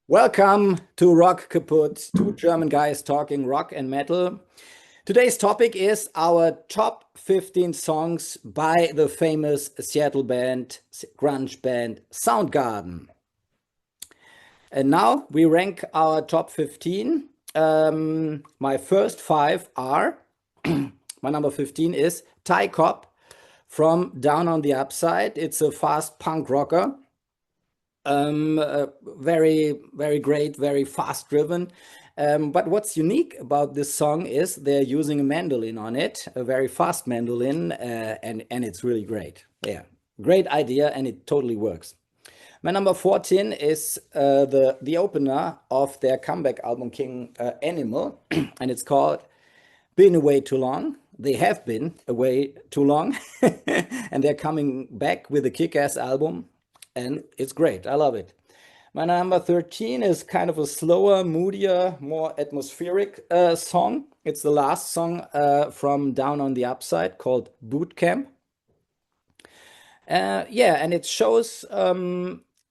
Welcome to Rock Kaput, two German guys talking rock and metal. Today's topic is our top 15 songs by the famous Seattle band, grunge band Soundgarden. And now we rank our top 15. My first five are, my number 15 is Ty Cobb from Down on the Upside. It's a fast punk rocker. Very great, very fast driven. But what's unique about this song is they're using a mandolin on it, a very fast mandolin, and it's really great. Yeah, great idea, and it totally works. My number 14 is the opener of their comeback album King Animal, and it's called Been Away Too Long. They have been away too long, and they're coming back with a kick-ass album, and it's great. I love it. My number 13 is kind of a slower, moodier, more atmospheric song. It's the last song from Down on the Upside called Boot Camp. Yeah, and it shows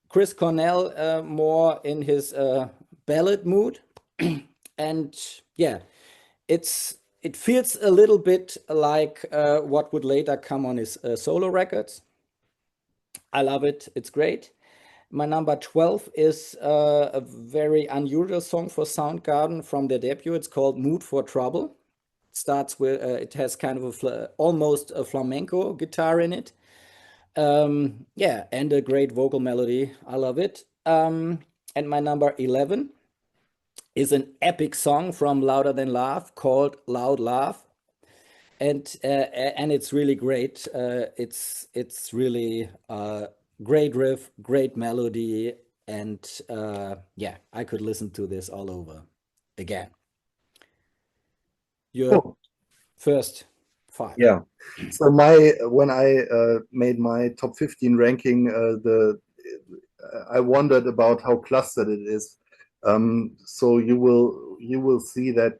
Chris Cornell more in his ballad mood. And yeah, it feels a little bit like what would later come on his solo records. I love it. It's great. My number 12 is a very unusual song for Soundgarden from their debut. It's called Mood for Trouble. It starts with, it has kind of almost a flamenco guitar in it. Yeah, and a great vocal melody. I love it. And my number 11 is an epic song from Louder Than Love called Loud Love. And it's really great. It's really great riff, great melody, and yeah, I could listen to this all over again. Your Cool. first five. Yeah. So when I made my top 15 ranking, the I wondered about how clustered it is. So you will see that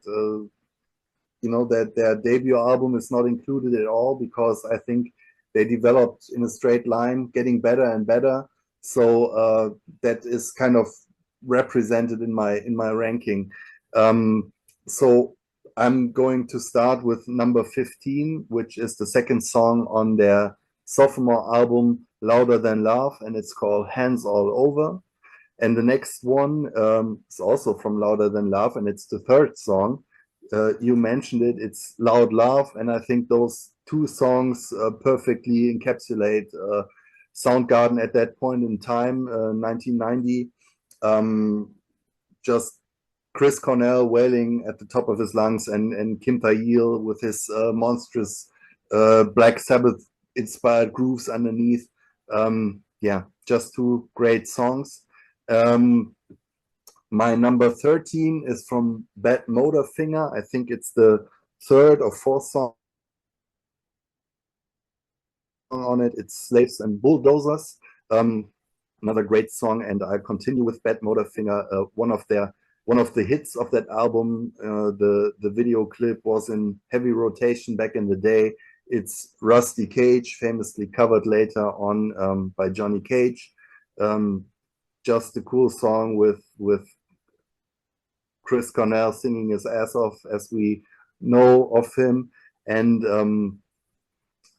that their debut album is not included at all because I think they developed in a straight line, getting better and better. So that is kind of represented in my ranking. So I'm going to start with number 15, which is the second song on their sophomore album, Louder Than Love, and it's called Hands All Over. And the next one is also from Louder Than Love, and it's the third song. You mentioned it, it's Loud Love, and I think those two songs perfectly encapsulate Soundgarden at that point in time, 1990. Just Chris Cornell wailing at the top of his lungs, and Kim Thayil with his monstrous Black Sabbath inspired grooves underneath. Yeah, just two great songs. My number 13 is from Bad Motorfinger. I think it's the third or fourth song on it. It's Slaves and Bulldozers. Another great song, and I continue with Bad Motorfinger. One of the hits of that album. The video clip was in heavy rotation back in the day. It's Rusty Cage, famously covered later on by Johnny Cage. Just a cool song with Chris Cornell singing his ass off, as we know of him. And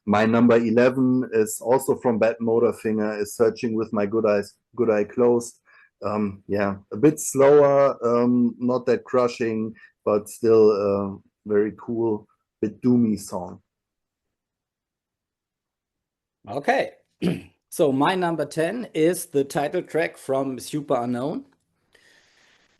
my number 11 is also from Bad Motorfinger, is Searching with My Good Eye Closed. Yeah, a bit slower, not that crushing, but still very cool, bit doomy song. Okay. So my number 10 is the title track from Super Unknown.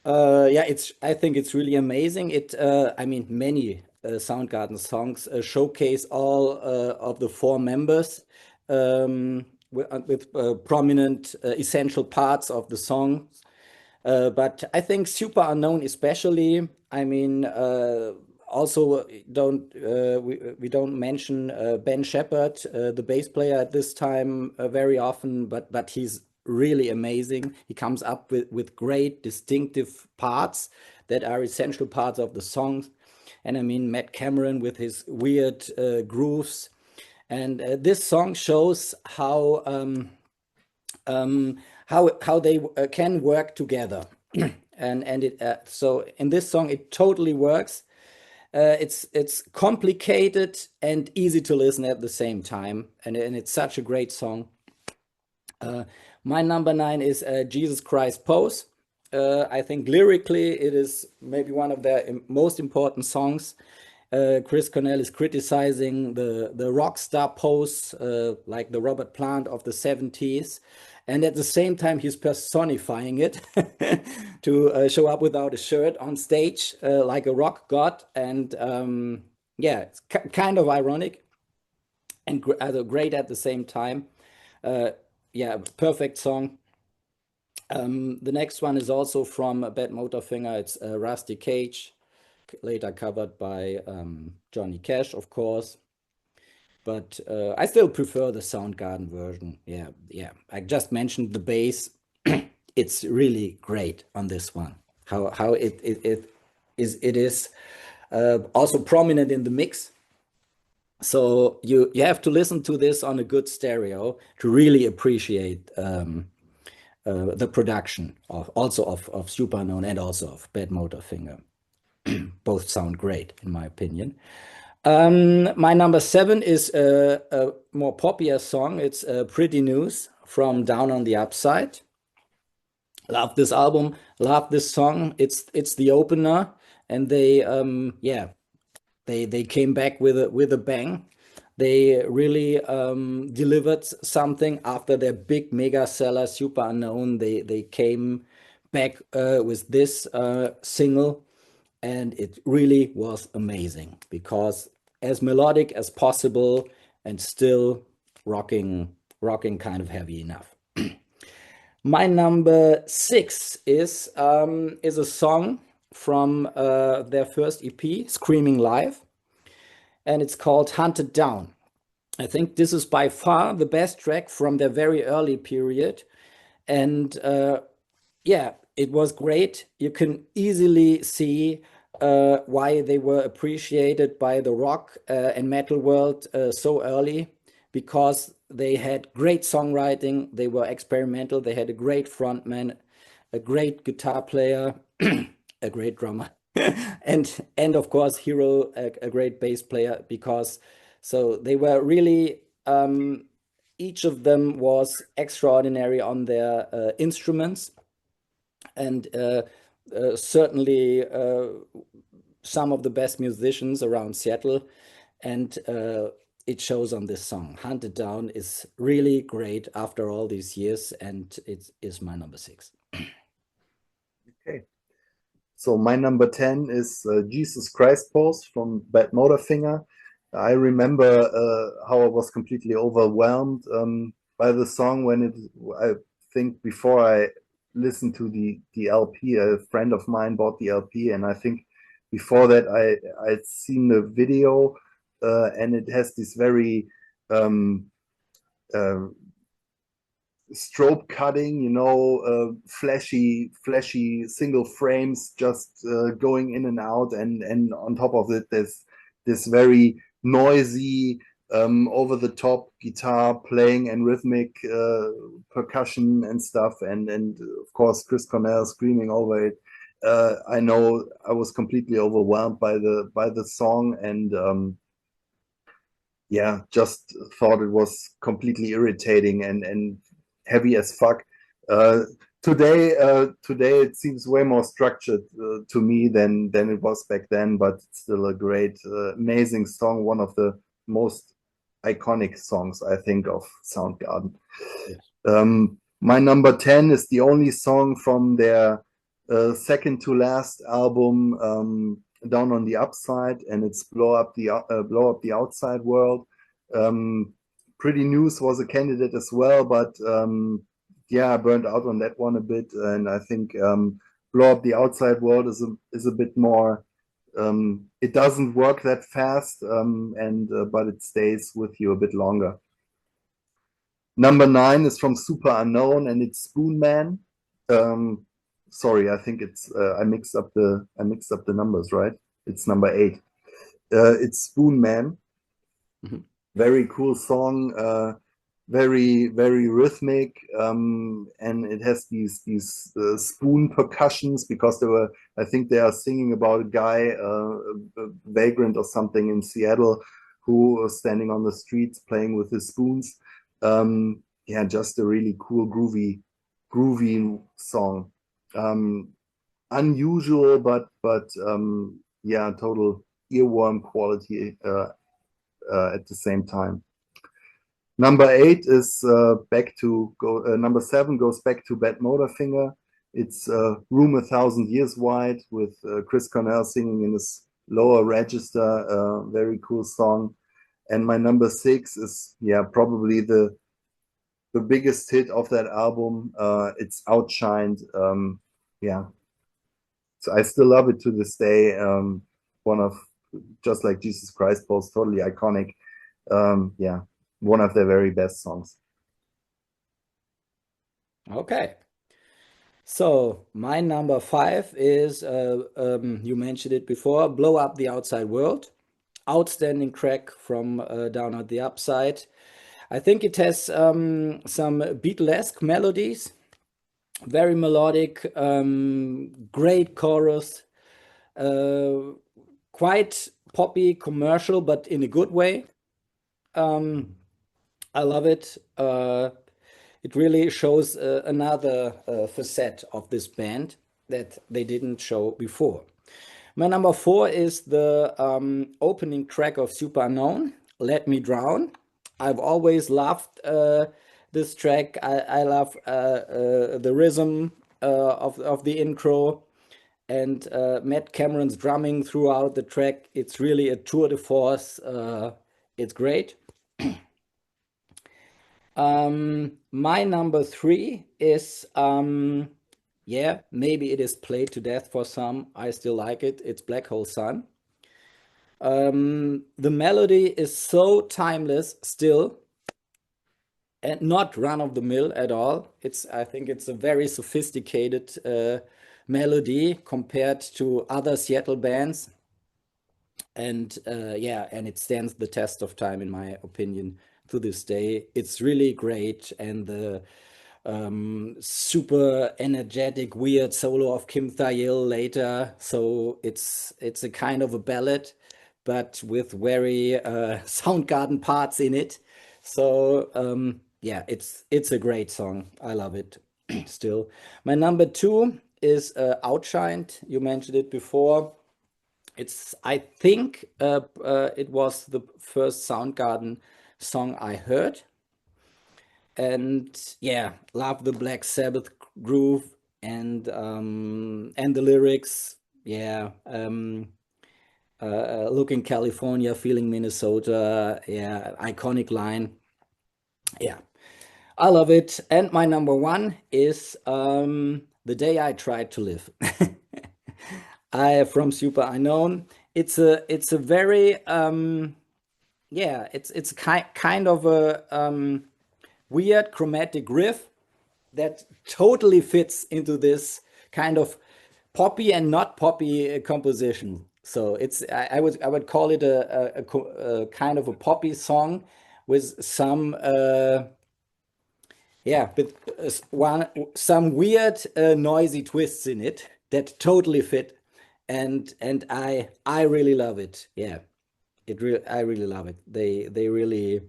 Yeah, I think it's really amazing. I mean, many Soundgarden songs showcase all of the four members with prominent essential parts of the song. But I think Super Unknown especially, I mean, also we don't mention Ben Shepherd, the bass player at this time, very often, but he's really amazing. He comes up with great distinctive parts that are essential parts of the songs. And I mean, Matt Cameron with his weird grooves. And this song shows how they can work together. and it so in this song it totally works. It's complicated and easy to listen at the same time, and it's such a great song. My number 9 is Jesus Christ Pose. I think lyrically it is maybe one of their most important songs. Chris Cornell is criticizing the rock star pose, like the Robert Plant of the 70s. And at the same time, he's personifying it to show up without a shirt on stage, like a rock god. And yeah, it's kind of ironic and great at the same time. Yeah, perfect song. The next one is also from Bad Motorfinger. It's Rusty Cage, later covered by Johnny Cash, of course. But I still prefer the Soundgarden version. Yeah, yeah. I just mentioned the bass. It's really great on this one. How it is also prominent in the mix. So you have to listen to this on a good stereo to really appreciate the production of Superunknown and also of Bad Motorfinger. Both sound great in my opinion. My number 7 is a more poppier song. It's Pretty News from Down on the Upside. Love this album, love this song. It's the opener, and they yeah, they came back with a bang. They really delivered something after their big mega seller Superunknown. They came back with this single, and it really was amazing because as melodic as possible and still rocking kind of heavy enough. My number 6 is a song from their first EP, Screaming Live, and it's called Hunted Down. I think this is by far the best track from their very early period, and yeah, it was great. You can easily see why they were appreciated by the rock and metal world so early, because they had great songwriting, they were experimental, they had a great frontman, a great guitar player, a great drummer, and of course Hero, a great bass player. Because so they were really each of them was extraordinary on their instruments, and certainly some of the best musicians around Seattle, and it shows on this song. Hunted Down is really great after all these years, and it is my number 6. Okay. So my number 10 is Jesus Christ Pose from Bad Motorfinger. I remember how I was completely overwhelmed by the song when I think before I listened to the LP, a friend of mine bought the LP, and I think before that I'd seen the video, and it has this very strobe cutting, you know, flashy single frames just going in and out, and on top of it there's this very noisy over the top guitar playing and rhythmic percussion and stuff, and of course Chris Cornell screaming over it. I know I was completely overwhelmed by the song, and yeah, just thought it was completely irritating and heavy as fuck. Today it seems way more structured to me than it was back then, but it's still a great, amazing song. One of the most iconic songs, I think, of Soundgarden. Yes. My number 10 is the only song from their second to last album, Down on the Upside, and it's Blow Up the Outside World. Pretty News was a candidate as well, but yeah, I burned out on that one a bit, and I think Blow Up the Outside World is a bit more. It doesn't work that fast, but it stays with you a bit longer. Number 9 is from Superunknown, and it's Spoon Man. Sorry, I think it's I mixed up the numbers, right? It's number 8. It's Spoon Man. Mm-hmm. Very cool song. very very rhythmic, and it has these spoon percussions, because I think they are singing about a guy, a vagrant or something in Seattle, who was standing on the streets playing with his spoons. Yeah, just a really cool groovy song. Unusual, but yeah, total earworm quality at the same time. Number 8 is number 7 goes back to Bad Motorfinger. It's Room 1,000 Years Wide, with Chris Cornell singing in his lower register. Very cool song. And my number 6 is, yeah, probably the biggest hit of that album. It's Outshined. Yeah, so I still love it to this day. One of, just like Jesus Christ Pose, totally iconic. Yeah, one of their very best songs. Okay. So my number 5 is, you mentioned it before, Blow Up the Outside World. Outstanding track from Down at the Upside. I think it has some Beatlesque melodies, very melodic, great chorus, quite poppy, commercial, but in a good way. I love it. It really shows another facet of this band that they didn't show before. My number 4 is the opening track of Super Unknown, Let Me Drown. I've always loved this track. I love the rhythm of the intro, and Matt Cameron's drumming throughout the track. It's really a tour de force. It's great. My number 3 is, yeah, maybe it is played to death for some. I still like it. It's Black Hole Sun. The melody is so timeless still, and not run of the mill at all. I think it's a very sophisticated melody compared to other Seattle bands. And yeah, and it stands the test of time, in my opinion, to this day. It's really great. And the super energetic, weird solo of Kim Thayil later. So it's a kind of a ballad, but with very Soundgarden parts in it. So yeah, it's a great song. I love it still. My number 2 is Outshined. You mentioned it before. I think it was the first Soundgarden song I heard. And yeah, love the Black Sabbath groove and the lyrics. Yeah, looking California, feeling Minnesota. Yeah, iconic line. Yeah, I love it. And my number 1 is The Day I Tried to Live. I from Super Unknown. It's a very yeah, it's kind of a weird chromatic riff that totally fits into this kind of poppy and not poppy composition. So I would call it a kind of a poppy song with some yeah, with some weird noisy twists in it that totally fit, and I really love it. Yeah, I really love it. They really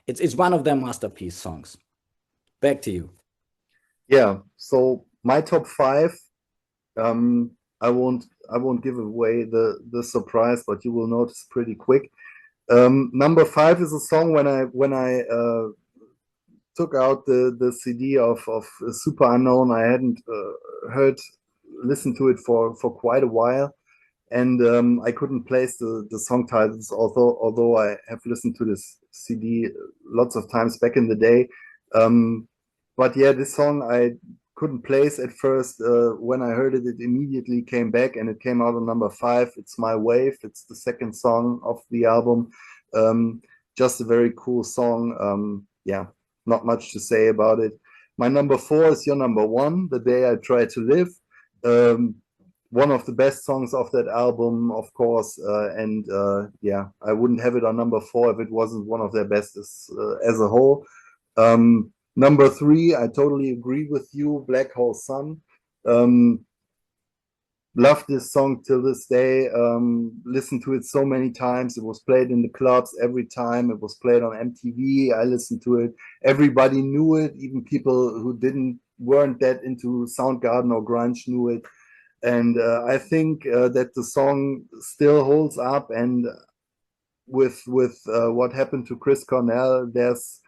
it's one of their masterpiece songs. Back to you. Yeah, so my top 5, I won't give away the surprise, but you will notice pretty quick. Number 5 is a song when I took out the CD of Super Unknown. I hadn't listened to it for quite a while, and I couldn't place the song titles, although I have listened to this CD lots of times back in the day. But yeah, this song I couldn't place at first. When I heard it, it immediately came back, and it came out on number 5. It's My Wave. It's the second song of the album. Just a very cool song. Yeah, not much to say about it. My number 4 is your number 1, The Day I Try to Live. one of the best songs of that album, of course. And yeah, I wouldn't have it on number 4 if it wasn't one of their best as a whole. Number 3, I totally agree with you, Black Hole Sun. Love this song till this day. Listened to it so many times. It was played in the clubs every time. It was played on MTV. I listened to it. Everybody knew it. Even people who weren't that into Soundgarden or grunge knew it. And I think that the song still holds up. And with what happened to Chris Cornell, there's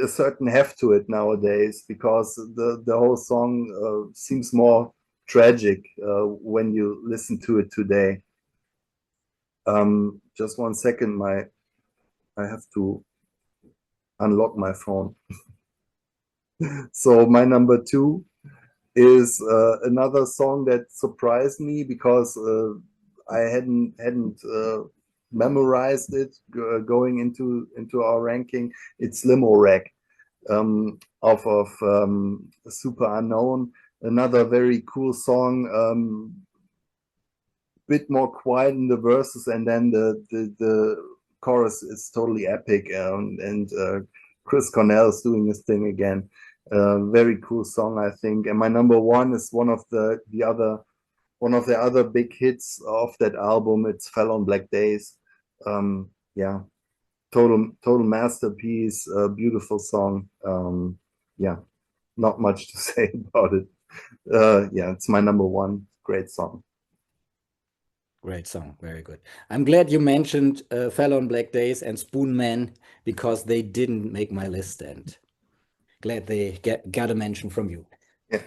a certain heft to it nowadays, because the whole song seems more tragic when you listen to it today. Just 1 second, I have to unlock my phone. So my number 2 is another song that surprised me, because I hadn't memorized it going into our ranking. It's Limo Wreck, of Super Unknown. Another very cool song, bit more quiet in the verses, and then the chorus is totally epic, and Chris Cornell is doing his thing again. Very cool song, I think. And my number 1 is one of the other big hits of that album. It's Fell on Black Days. Yeah, total masterpiece, beautiful song. Yeah, not much to say about it. Yeah, it's my number 1. Great song. Great song, very good. I'm glad you mentioned Fell on Black Days and Spoon Man, because they didn't make my list, and glad they got a mention from you. Yeah.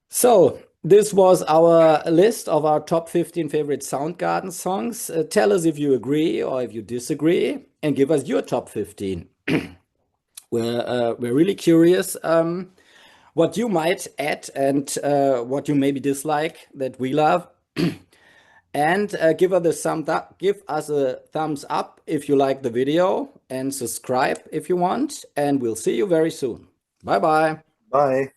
So this was our list of our top 15 favorite Soundgarden songs. Tell us if you agree or if you disagree, and give us your top 15. We're really curious what you might add, and what you maybe dislike that we love. And give us a thumbs up if you like the video, and subscribe if you want. And we'll see you very soon. Bye bye. Bye.